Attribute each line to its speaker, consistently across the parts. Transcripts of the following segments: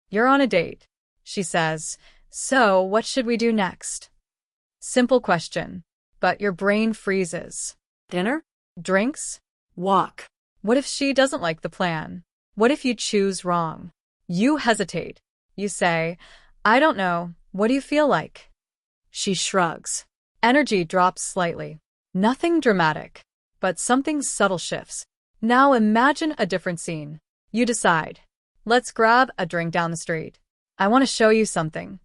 Speaker 1: You're on a date. She says, so what should we do next? Simple question, but your brain freezes.
Speaker 2: Dinner?
Speaker 1: Drinks?
Speaker 2: Walk.
Speaker 1: What if she doesn't like the plan? What if you choose wrong? You hesitate. You say, I don't know. What do you feel like?
Speaker 2: She shrugs.
Speaker 1: Energy drops slightly. Nothing dramatic, but something subtle shifts. Now imagine a different scene. You decide. Let's grab a drink down the street. I want to show you something.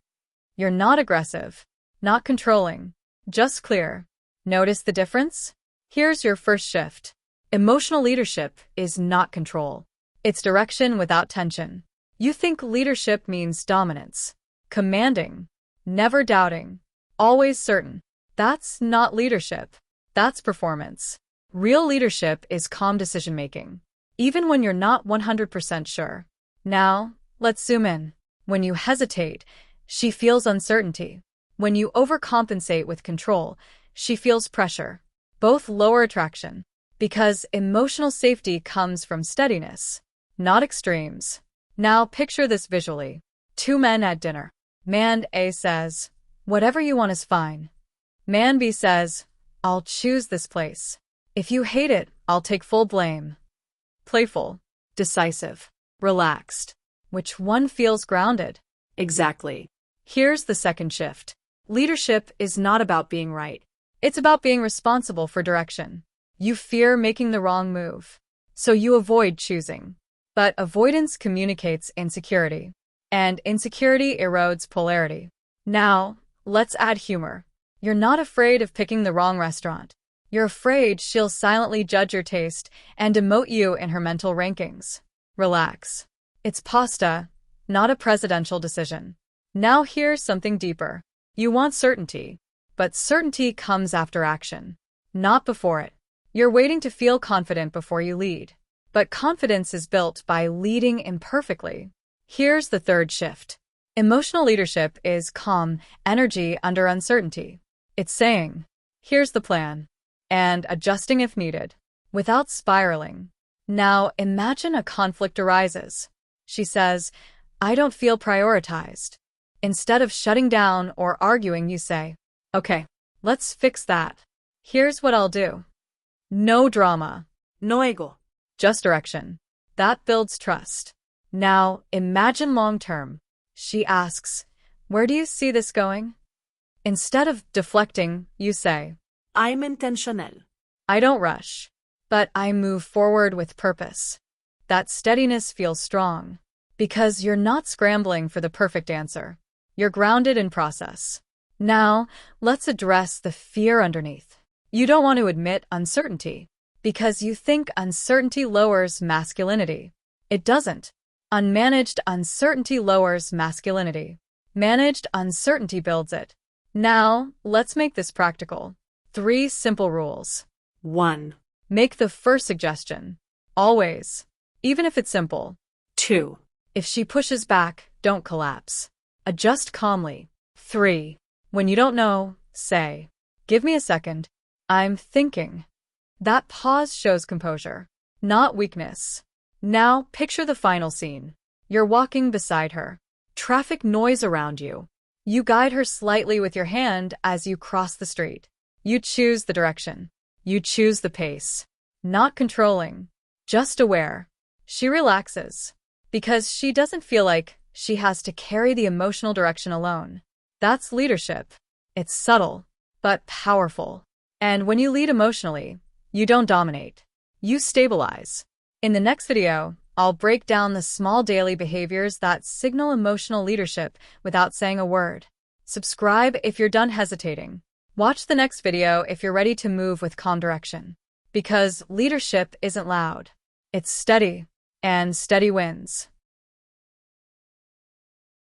Speaker 1: You're not aggressive, not controlling, just clear. Notice the difference? Here's your first shift. Emotional leadership is not control. It's direction without tension. You think leadership means dominance, commanding, never doubting, always certain. That's not leadership. That's performance. Real leadership is calm decision-making, even when you're not 100% sure. Now, let's zoom in. When you hesitate, she feels uncertainty. When you overcompensate with control, she feels pressure. Both lower attraction, because emotional safety comes from steadiness, not extremes. Now picture this visually. Two men at dinner. Man A says, whatever you want is fine. Man B says, I'll choose this place. If you hate it, I'll take full blame. Playful, decisive, relaxed. Which one feels grounded?
Speaker 2: Exactly.
Speaker 1: Here's the second shift. Leadership is not about being right. It's about being responsible for direction. You fear making the wrong move, so you avoid choosing. But avoidance communicates insecurity, and insecurity erodes polarity. Now, let's add humor. You're not afraid of picking the wrong restaurant. You're afraid she'll silently judge your taste and demote you in her mental rankings. Relax. It's pasta, not a presidential decision. Now here's something deeper. You want certainty, but certainty comes after action, not before it. You're waiting to feel confident before you lead. But confidence is built by leading imperfectly. Here's the third shift. Emotional leadership is calm energy under uncertainty. It's saying, here's the plan, and adjusting if needed, without spiraling. Now imagine a conflict arises. She says, I don't feel prioritized. Instead of shutting down or arguing, you say, okay, let's fix that. Here's what I'll do. No drama.
Speaker 2: No ego.
Speaker 1: Just direction. That builds trust. Now, imagine long-term. She asks, where do you see this going? Instead of deflecting, you say,
Speaker 2: I'm intentional.
Speaker 1: I don't rush, but I move forward with purpose. That steadiness feels strong, because you're not scrambling for the perfect answer. You're grounded in process. Now, let's address the fear underneath. You don't want to admit uncertainty, because you think uncertainty lowers masculinity. It doesn't. Unmanaged uncertainty lowers masculinity. Managed uncertainty builds it. Now, let's make this practical. 3 simple rules.
Speaker 2: 1.
Speaker 1: Make the first suggestion. Always. Even if it's simple.
Speaker 2: 2.
Speaker 1: If she pushes back, don't collapse. Adjust calmly. 3. When you don't know, say, give me a second. I'm thinking. That pause shows composure, not weakness. Now, picture the final scene. You're walking beside her. Traffic noise around you. You guide her slightly with your hand as you cross the street. You choose the direction. You choose the pace. Not controlling, just aware. She relaxes, because she doesn't feel like she has to carry the emotional direction alone. That's leadership. It's subtle, but powerful. And when you lead emotionally, you don't dominate. You stabilize. In the next video, I'll break down the small daily behaviors that signal emotional leadership without saying a word. Subscribe if you're done hesitating. Watch the next video if you're ready to move with calm direction. Because leadership isn't loud. It's steady, and steady wins.